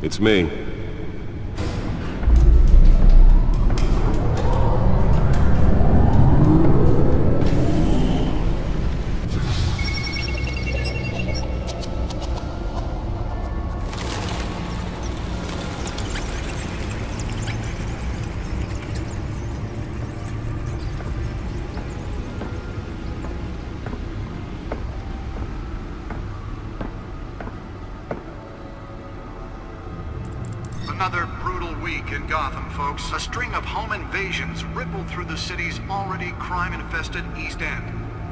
It's me. Another brutal week in Gotham, folks. A string of home invasions rippled through the city's already crime-infested East End.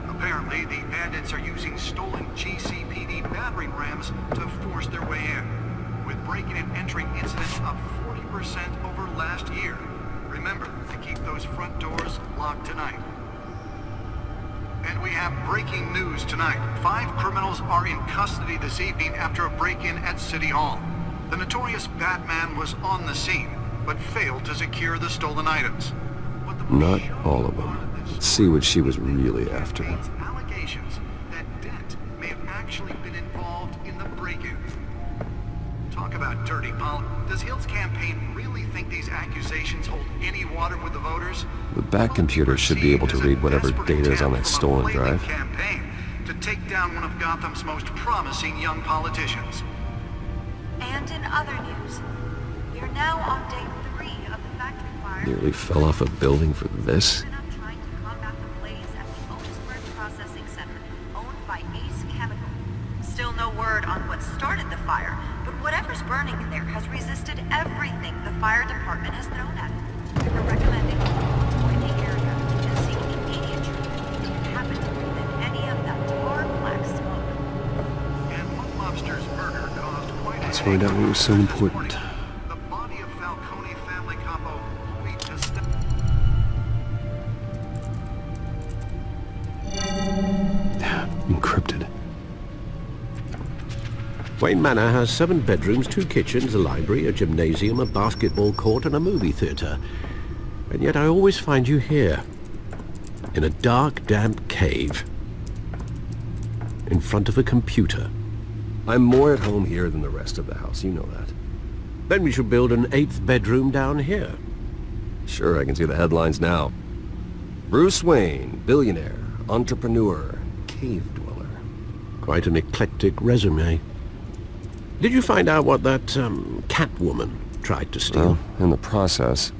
Apparently, the bandits are using stolen GCPD battering rams to force their way in, with breaking and entering incidents up 40% over last year. Remember to keep those front doors locked tonight. And we have breaking news tonight. 5 criminals are in custody this evening after a break-in at City Hall. The notorious Batman was on the scene, but failed to secure the stolen items. Not all of them. Let's see what she was really after. Allegations that Dent may have actually been involved in the break-in. Talk about dirty politics. Does Hill's campaign really think these accusations hold any water with the voters? The back computer should be able to read whatever data is on that stolen drive. Campaign to take down one of Gotham's most promising young politicians. And in other news, we are now on day 3 of the factory fire. Nearly fell off a building for this. We're now trying to combat the blaze at the Otisburg Processing Center, owned by Ace Chemical. Still no word on what started the fire, but whatever's burning in there has resisted everything the fire department has thrown at it. We're recommending avoid the area and seek immediate treatment if you happen to breathe in any of that tar black smoke. And one lobster's murder caused quite a... Let's find out what was so important. The body of Falcone family capo lead to Encrypted. Wayne Manor has 7 bedrooms, 2 kitchens, a library, a gymnasium, a basketball court, and a movie theater. And yet I always find you here, in a dark, damp cave, in front of a computer. I'm more at home here than the rest of the house, you know that. Then we should build an 8th bedroom down here. Sure, I can see the headlines now. Bruce Wayne, billionaire, entrepreneur, cave dweller. Quite an eclectic resume. Did you find out what that, Catwoman tried to steal? Well, in the process.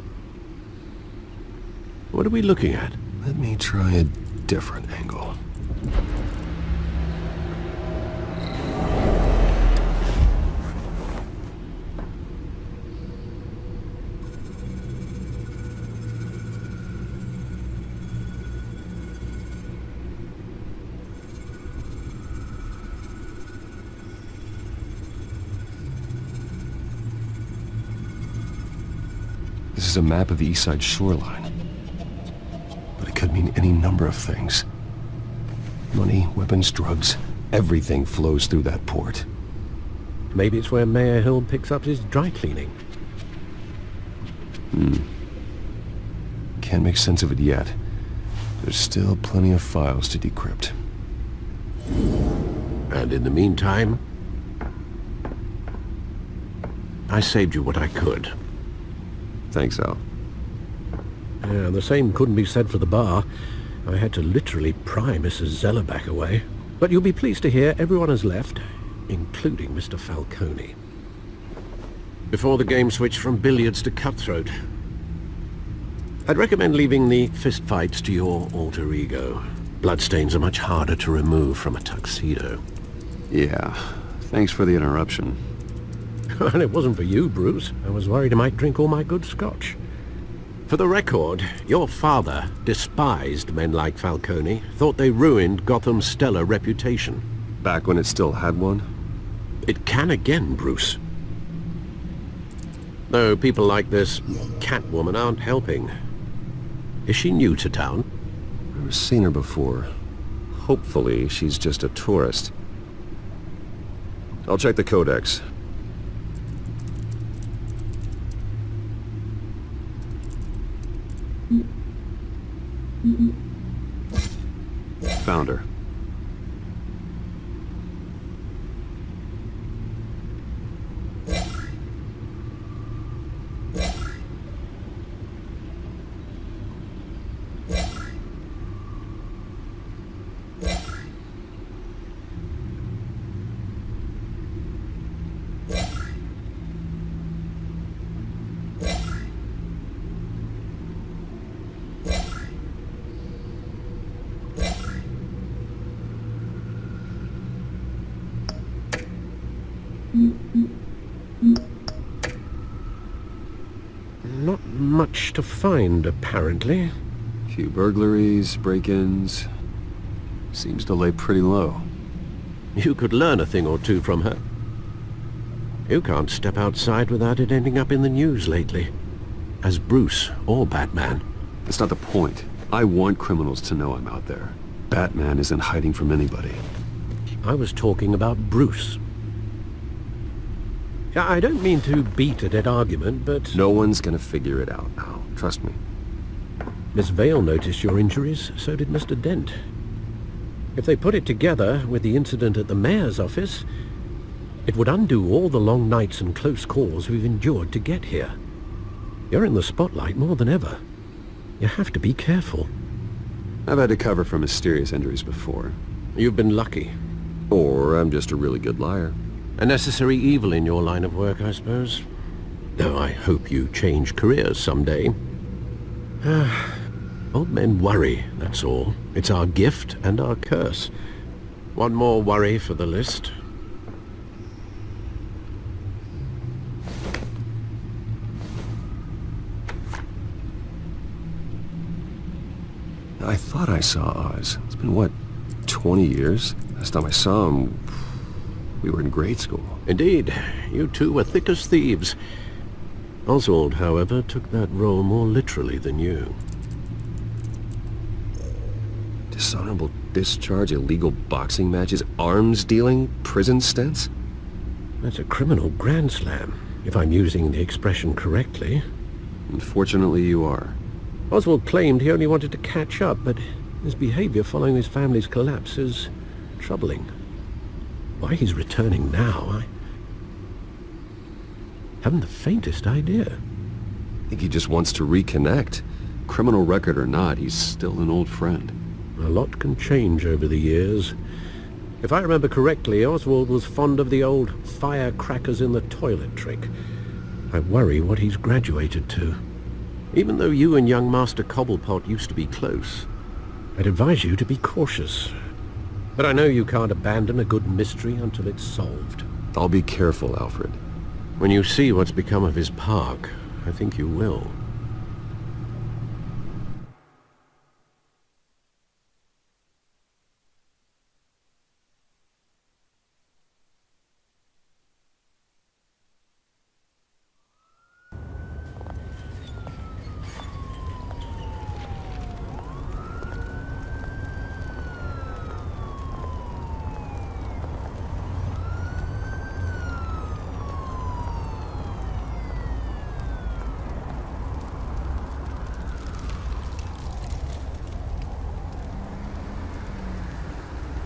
What are we looking at? Let me try a different angle. This is a map of the East Side shoreline. But it could mean any number of things. Money, weapons, drugs, everything flows through that port. Maybe it's where Mayor Hill picks up his dry cleaning. Can't make sense of it yet. There's still plenty of files to decrypt. And in the meantime, I saved you what I could. Thanks, Al. Yeah, the same couldn't be said for the bar. I had to literally pry Mrs. Zeller back away. But you'll be pleased to hear everyone has left, including Mr. Falcone. Before the game switched from billiards to cutthroat. I'd recommend leaving the fistfights to your alter ego. Bloodstains are much harder to remove from a tuxedo. Yeah, thanks for the interruption. And it wasn't for you, Bruce. I was worried I might drink all my good scotch. For the record, your father despised men like Falcone, thought they ruined Gotham's stellar reputation. Back when it still had one? It can again, Bruce. Though people like this Catwoman aren't helping. Is she new to town? Never seen her before. Hopefully, she's just a tourist. I'll check the codex. Found her. Not much to find, apparently. Few burglaries, break-ins. Seems to lay pretty low. You could learn a thing or two from her. You can't step outside without it ending up in the news lately. As Bruce or Batman. That's not the point. I want criminals to know I'm out there. Batman isn't hiding from anybody. I was talking about Bruce. Yeah, I don't mean to beat a dead argument, but... No one's gonna figure it out now. Trust me. Miss Vale noticed your injuries, so did Mr. Dent. If they put it together with the incident at the mayor's office, it would undo all the long nights and close calls we've endured to get here. You're in the spotlight more than ever. You have to be careful. I've had to cover for mysterious injuries before. You've been lucky. Or I'm just a really good liar. A necessary evil in your line of work, I suppose. Though I hope you change careers someday. Old men worry, that's all. It's our gift and our curse. One more worry for the list. I thought I saw Oz. It's been, what, 20 years? Last time I saw him, we were in grade school. Indeed, you two were thick as thieves. Oswald, however, took that role more literally than you. Dishonorable discharge, illegal boxing matches, arms dealing, prison stints? That's a criminal grand slam, if I'm using the expression correctly. Unfortunately, you are. Oswald claimed he only wanted to catch up, but his behavior following his family's collapse is troubling. Why he's returning now, I haven't the faintest idea. I think he just wants to reconnect. Criminal record or not, he's still an old friend. A lot can change over the years. If I remember correctly, Oswald was fond of the old firecrackers in the toilet trick. I worry what he's graduated to. Even though you and young Master Cobblepot used to be close, I'd advise you to be cautious. But I know you can't abandon a good mystery until it's solved. I'll be careful, Alfred. When you see what's become of his park, I think you will.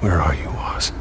Where are you, Oz?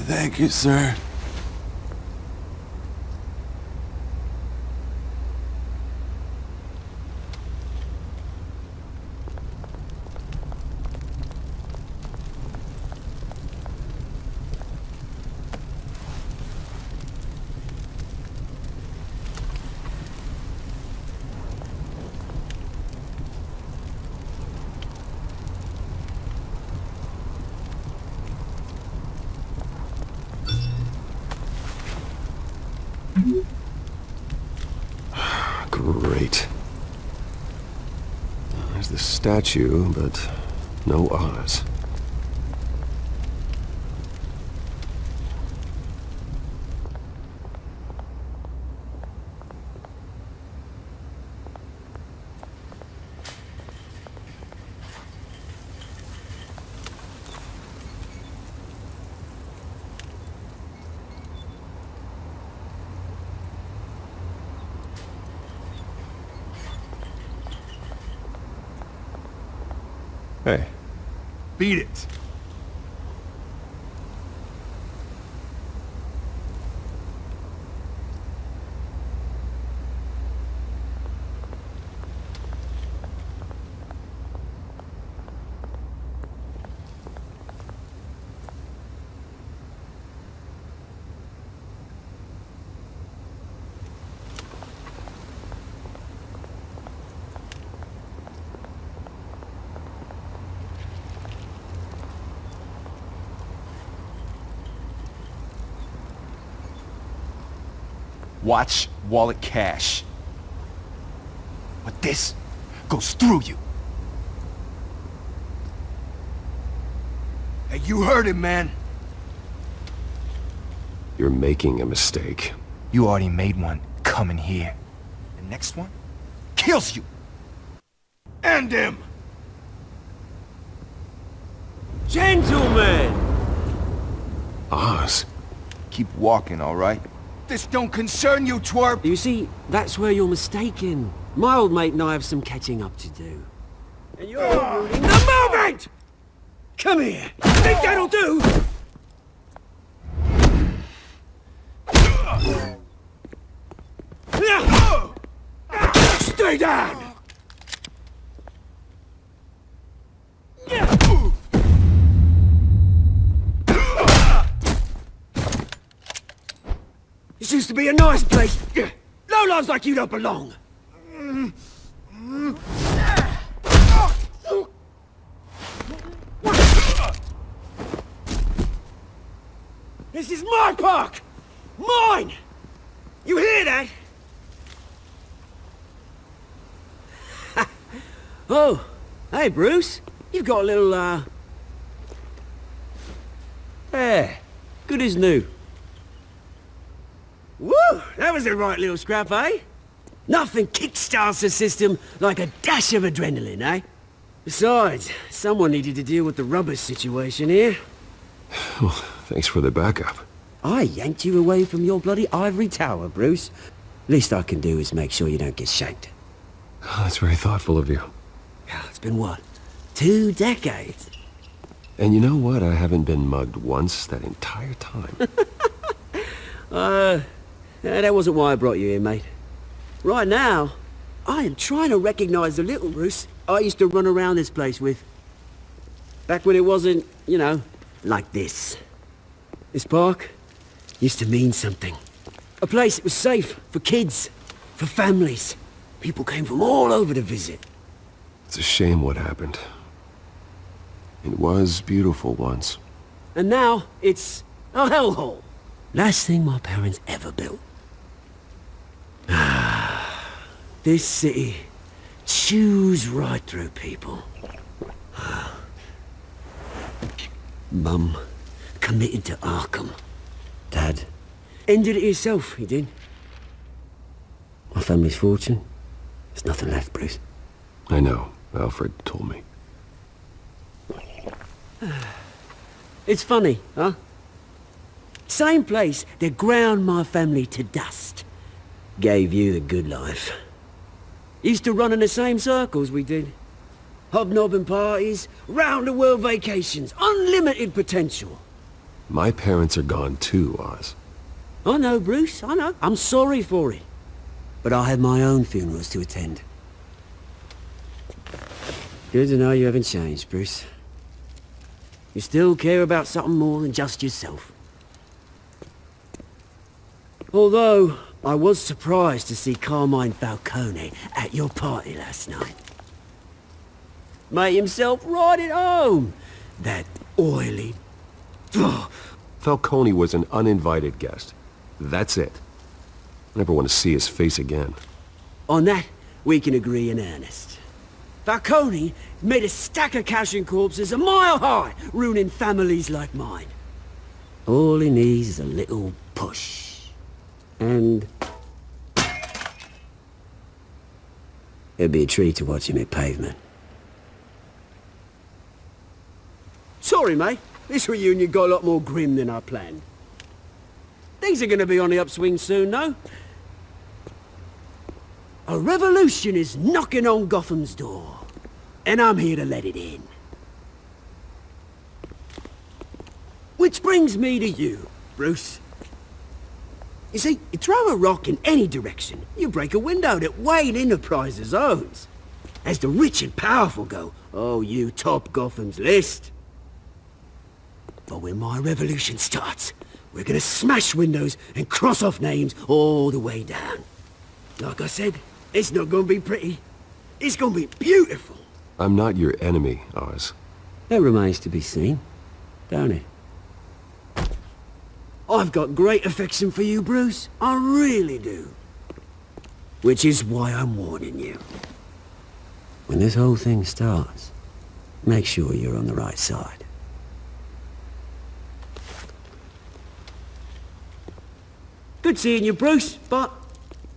Thank you, sir. Great. There's the statue, but no Oz. Hey. Beat it. Watch wallet cash. But this goes through you. Hey, you heard it, man. You're making a mistake. You already made one coming here. The next one kills you. End him! Gentlemen! Oz? Keep walking, all right? This don't concern you, twerp! You see, that's where you're mistaken. My old mate and I have some catching up to do. And you're ruining the moment! Come here! Think that'll do? Stay down! This used to be a nice place. Lowlifes like you don't belong. This is my park! Mine! You hear that? Oh, hey Bruce. You've got a little, There. Good as new. Woo! That was a right little scrap, eh? Nothing kickstarts the system like a dash of adrenaline, eh? Besides, someone needed to deal with the rubbish situation here. Well, thanks for the backup. I yanked you away from your bloody ivory tower, Bruce. Least I can do is make sure you don't get shanked. Oh, that's very thoughtful of you. It's been what? 2 decades? And you know what? I haven't been mugged once that entire time. That wasn't why I brought you here, mate. Right now, I am trying to recognize the little Bruce I used to run around this place with. Back when it wasn't, you know, like this. This park used to mean something. A place that was safe for kids, for families. People came from all over to visit. It's a shame what happened. It was beautiful once. And now, it's a hellhole. Last thing my parents ever built. This city chews right through people. Mum committed to Arkham. Dad ended it himself, he did. My family's fortune, there's nothing left, Bruce. I know. Alfred told me. It's funny, huh? Same place that ground my family to dust. Gave you the good life. Used to run in the same circles we did. Hobnobbing parties, round-the-world vacations, unlimited potential. My parents are gone too, Oz. I know, Bruce, I know. I'm sorry for it. But I have my own funerals to attend. Good to know you haven't changed, Bruce. You still care about something more than just yourself. Although, I was surprised to see Carmine Falcone at your party last night. Made himself right at home. That oily... Falcone was an uninvited guest. That's it. I never want to see his face again. On that, we can agree in earnest. Falcone made a stack of cash and corpses a mile high, ruining families like mine. All he needs is a little push. And... it'd be a treat to watch him hit pavement. Sorry, mate. This reunion got a lot more grim than I planned. Things are gonna be on the upswing soon, though. A revolution is knocking on Gotham's door. And I'm here to let it in. Which brings me to you, Bruce. You see, you throw a rock in any direction, you break a window that Wayne Enterprises owns. As the rich and powerful go, oh, you top Gotham's list. But when my revolution starts, we're gonna smash windows and cross off names all the way down. Like I said, it's not gonna be pretty. It's gonna be beautiful. I'm not your enemy, Oz. That remains to be seen, don't it? I've got great affection for you, Bruce. I really do. Which is why I'm warning you. When this whole thing starts, make sure you're on the right side. Good seeing you, Bruce, but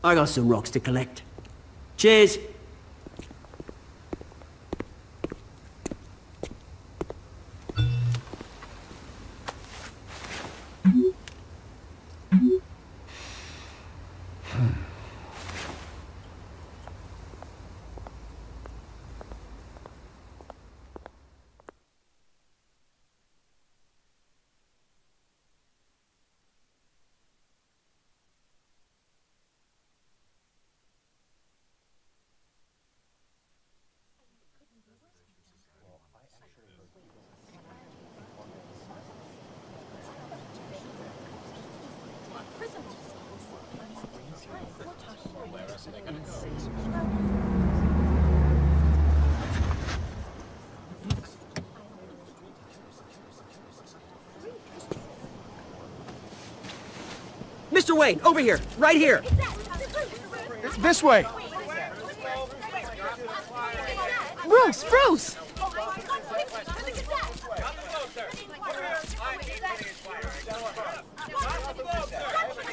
I got some rocks to collect. Cheers. Mr. Wayne, over here, right here. This way! Bruce, Bruce!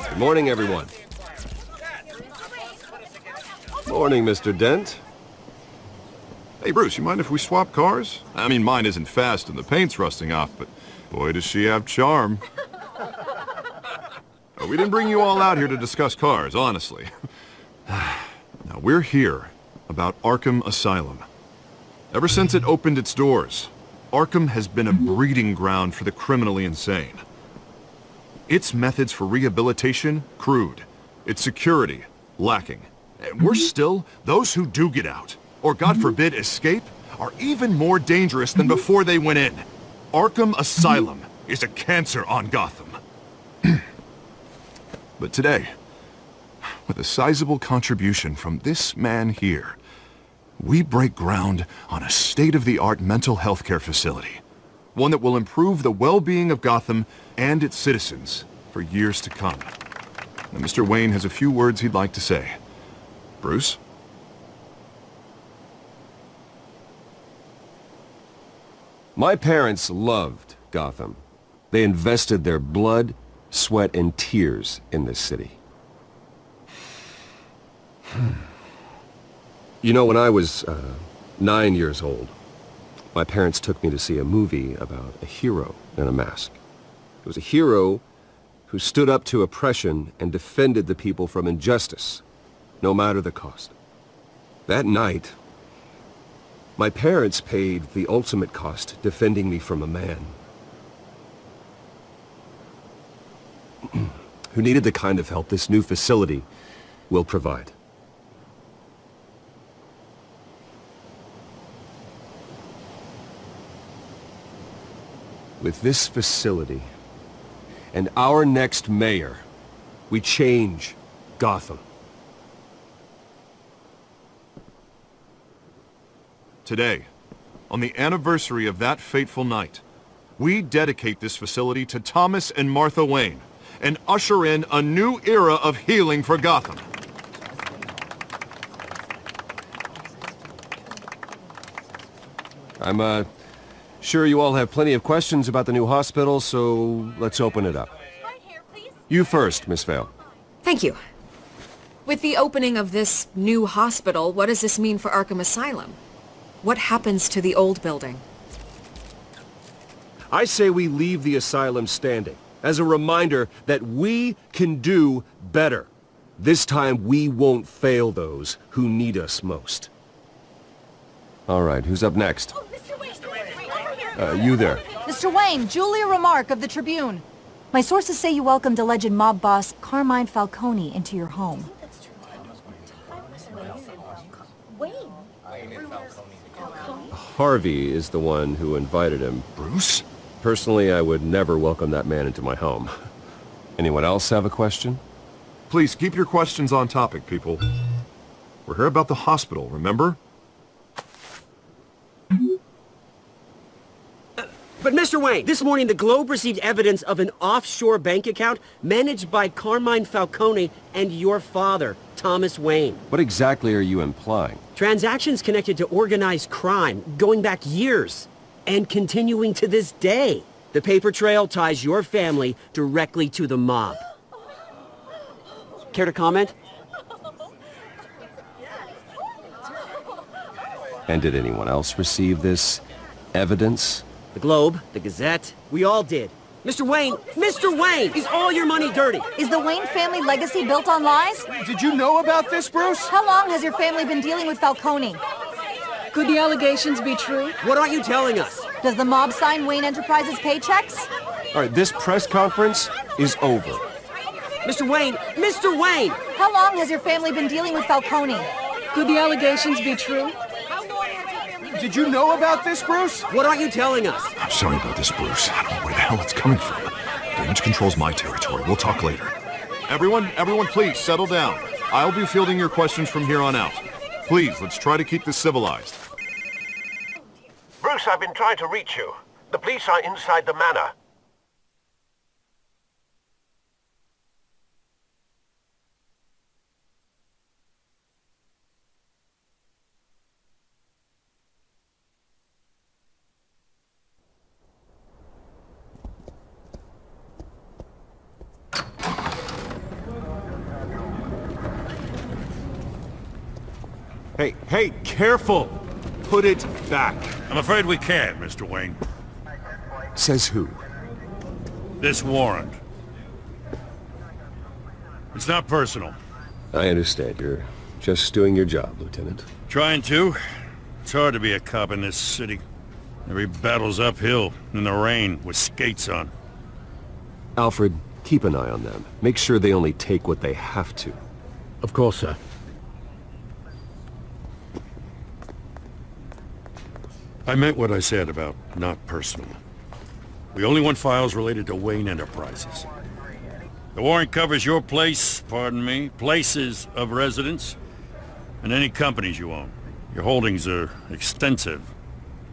Good morning, everyone. Morning, Mr. Dent. Hey, Bruce, you mind if we swap cars? I mean, mine isn't fast and the paint's rusting off, but boy, does she have charm. We didn't bring you all out here to discuss cars, honestly. Now, we're here about Arkham Asylum. Ever since it opened its doors, Arkham has been a breeding ground for the criminally insane. Its methods for rehabilitation, crude. Its security, lacking. And worse still, those who do get out, or God forbid escape, are even more dangerous than before they went in. Arkham Asylum is a cancer on Gotham. But today, with a sizable contribution from this man here, we break ground on a state-of-the-art mental health care facility. One that will improve the well-being of Gotham and its citizens for years to come. Now, Mr. Wayne has a few words he'd like to say. Bruce? My parents loved Gotham. They invested their blood, sweat, and tears in this city. You know, when I was 9 years old, my parents took me to see a movie about a hero in a mask. It was a hero who stood up to oppression and defended the people from injustice, no matter the cost. That night, my parents paid the ultimate cost defending me from a man who needed the kind of help this new facility will provide. With this facility and our next mayor, we change Gotham. Today, on the anniversary of that fateful night, we dedicate this facility to Thomas and Martha Wayne and usher in a new era of healing for Gotham. I'm sure you all have plenty of questions about the new hospital, so let's open it up. You first, Miss Vale. Thank you. With the opening of this new hospital, what does this mean for Arkham Asylum? What happens to the old building? I say we leave the asylum standing as a reminder that we can do better. This time we won't fail those who need us most. All right, who's up next? You there. Mr. Wayne, Julia Remark of the Tribune. My sources say you welcomed alleged mob boss Carmine Falcone into your home. Harvey is the one who invited him. Bruce? Personally, I would never welcome that man into my home. Anyone else have a question? Please keep your questions on topic, people. We're here about the hospital, remember? But Mr. Wayne, this morning the Globe received evidence of an offshore bank account managed by Carmine Falcone and your father, Thomas Wayne. What exactly are you implying? Transactions connected to organized crime going back years and continuing to this day. The paper trail ties your family directly to the mob. Care to comment? And did anyone else receive this evidence? The Globe, the Gazette, we all did. Mr. Wayne, is all your money dirty? Is the Wayne family legacy built on lies? Did you know about this, Bruce? How long has your family been dealing with Falcone? Could the allegations be true? What aren't you telling us? Does the mob sign Wayne Enterprises paychecks? All right, this press conference is over. Mr. Wayne! How long has your family been dealing with Falcone? Could the allegations be true? Did you know about this, Bruce? What aren't you telling us? I'm sorry about this, Bruce. I don't know where the hell it's coming from. Damage control's my territory. We'll talk later. Everyone please settle down. I'll be fielding your questions from here on out. Please, let's try to keep this civilized. Bruce, I've been trying to reach you. The police are inside the manor. Hey, careful! Put it back. I'm afraid we can't, Mr. Wayne. Says who? This warrant. It's not personal. I understand. You're just doing your job, Lieutenant. Trying to. It's hard to be a cop in this city. Every battle's uphill, in the rain, with skates on. Alfred, keep an eye on them. Make sure they only take what they have to. Of course, sir. I meant what I said about not personal. We only want files related to Wayne Enterprises. The warrant covers your place, pardon me, places of residence, and any companies you own. Your holdings are extensive.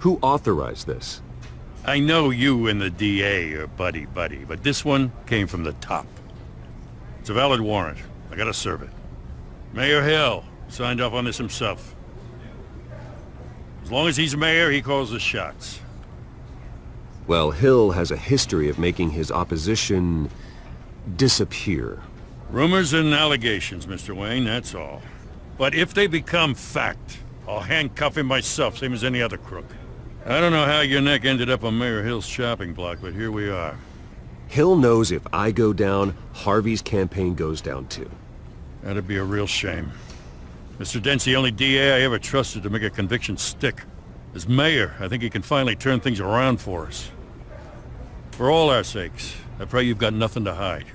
Who authorized this? I know you and the DA are buddy-buddy, but this one came from the top. It's a valid warrant. I gotta serve it. Mayor Hill signed off on this himself. As long as he's mayor, he calls the shots. Well, Hill has a history of making his opposition disappear. Rumors and allegations, Mr. Wayne, that's all. But if they become fact, I'll handcuff him myself, same as any other crook. I don't know how your neck ended up on Mayor Hill's shopping block, but here we are. Hill knows if I go down, Harvey's campaign goes down too. That'd be a real shame. Mr. Dent's the only DA I ever trusted to make a conviction stick. As mayor, I think he can finally turn things around for us. For all our sakes, I pray you've got nothing to hide.